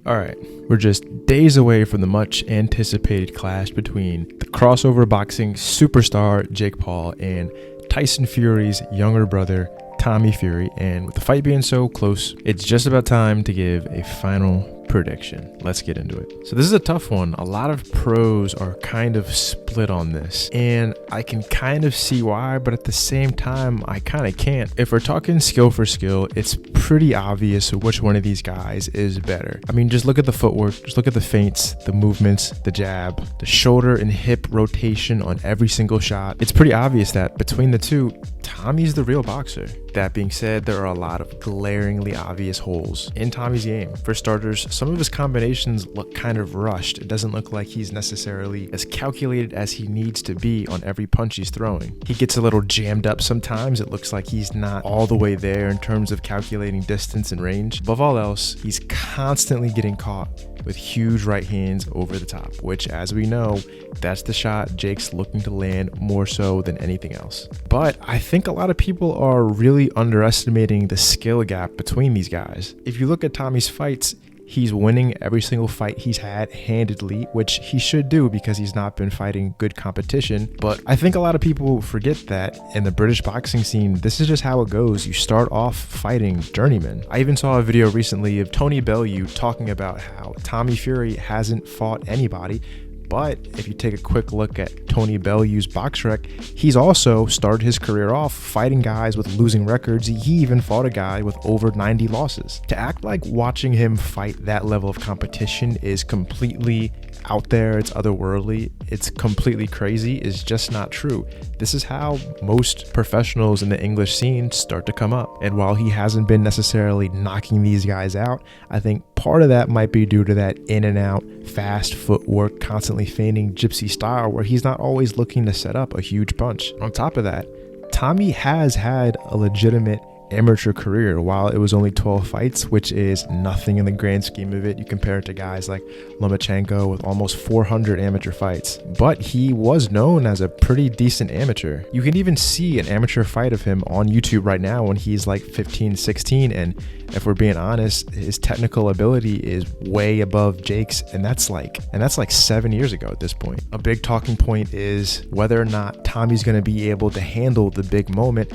Alright, we're just days away from the much anticipated clash between the crossover boxing superstar Jake Paul and Tyson Fury's younger brother Tommy Fury, and with the fight being so close, it's just about time to give a final prediction. Let's get into it. So this is a tough one. A lot of pros are kind of split on this, and I can kind of see why, but at the same time, I kind of can't. If we're talking skill for skill, it's pretty obvious which one of these guys is better. I mean, just look at the footwork, just look at the feints, the movements, the jab, the shoulder and hip rotation on every single shot. It's pretty obvious that between the two, Tommy's the real boxer. That being said, there are a lot of glaringly obvious holes in Tommy's game. For starters, some of his combinations look kind of rushed. It doesn't look like he's necessarily as calculated as he needs to be on every punch he's throwing. He gets a little jammed up sometimes. It looks like he's not all the way there in terms of calculating distance and range. Above all else, he's constantly getting caught with huge right hands over the top, which, as we know, that's the shot Jake's looking to land more so than anything else. But I think a lot of people are really underestimating the skill gap between these guys. If you look at Tommy's fights, he's winning every single fight he's had handedly, which he should do because he's not been fighting good competition. But I think a lot of people forget that in the British boxing scene, this is just how it goes. You start off fighting journeymen. I even saw a video recently of Tony Bellew talking about how Tommy Fury hasn't fought anybody. But if you take a quick look at Tony Bellew's BoxRec, he's also started his career off fighting guys with losing records. He even fought a guy with over 90 losses. To act like watching him fight that level of competition is completely out there, it's otherworldly, it's completely crazy, is just not true. This is how most professionals in the English scene start to come up. And while he hasn't been necessarily knocking these guys out, I think part of that might be due to that in and out, fast footwork, constantly feigning gypsy style where he's not always looking to set up a huge punch. On top of that, Tommy has had a legitimate amateur career. While it was only 12 fights, which is nothing in the grand scheme of it, you compare it to guys like Lomachenko with almost 400 amateur fights, but he was known as a pretty decent amateur. You can even see an amateur fight of him on YouTube right now when he's like 15, 16, and if we're being honest, his technical ability is way above Jake's, and that's like 7 years ago at this point. A big talking point is whether or not Tommy's going to be able to handle the big moment.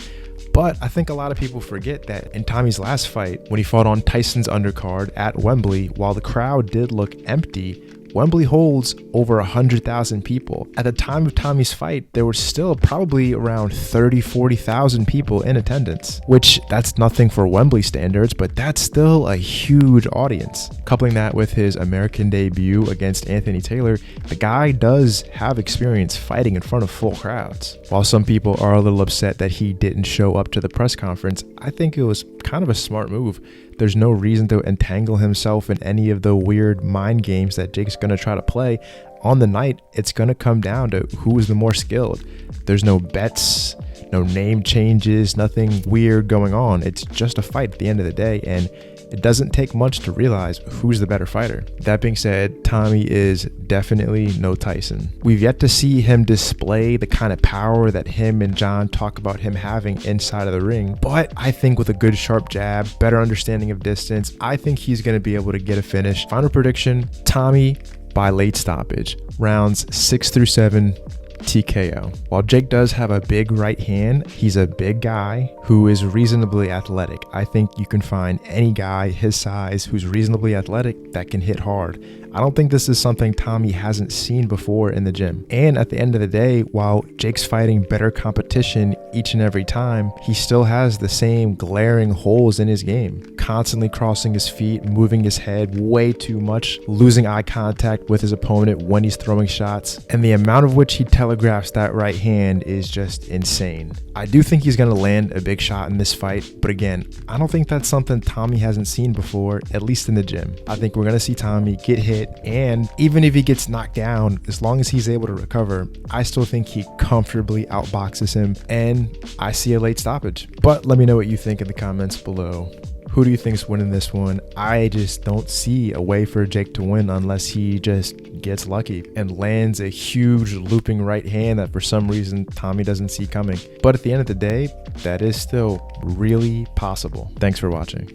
But I think a lot of people forget that in Tommy's last fight, when he fought on Tyson's undercard at Wembley, while the crowd did look empty, Wembley holds over 100,000 people. At the time of Tommy's fight, there were still probably around 40,000 people in attendance, which that's nothing for Wembley standards, but that's still a huge audience. Coupling that with his American debut against Anthony Taylor, the guy does have experience fighting in front of full crowds. While some people are a little upset that he didn't show up to the press conference, I think it was kind of a smart move. There's no reason to entangle himself in any of the weird mind games that Jake's going to try to play. On the night, it's going to come down to who is the more skilled. There's no bets, no name changes, nothing weird going on. It's just a fight at the end of the day, and it doesn't take much to realize who's the better fighter. That being said, Tommy is definitely no Tyson. We've yet to see him display the kind of power that him and John talk about him having inside of the ring, but I think with a good sharp jab, better understanding of distance, I think he's going to be able to get a finish. Final prediction, Tommy by late stoppage, rounds 6 through 7, TKO. While Jake does have a big right hand, he's a big guy who is reasonably athletic. I think you can find any guy his size who's reasonably athletic that can hit hard. I don't think this is something Tommy hasn't seen before in the gym. And at the end of the day, while Jake's fighting better competition each and every time, he still has the same glaring holes in his game. Constantly crossing his feet, moving his head way too much, losing eye contact with his opponent when he's throwing shots, and the amount of which he telegraphs that right hand is just insane. I do think he's going to land a big shot in this fight, but again, I don't think that's something Tommy hasn't seen before, at least in the gym. I think we're going to see Tommy get hit, and even if he gets knocked down, as long as he's able to recover, I still think he comfortably outboxes him, and I see a late stoppage. But let me know what you think in the comments below. Who do you think is winning this one? I just don't see a way for Jake to win unless he just gets lucky and lands a huge looping right hand that for some reason Tommy doesn't see coming. But at the end of the day, that is still really possible. Thanks for watching.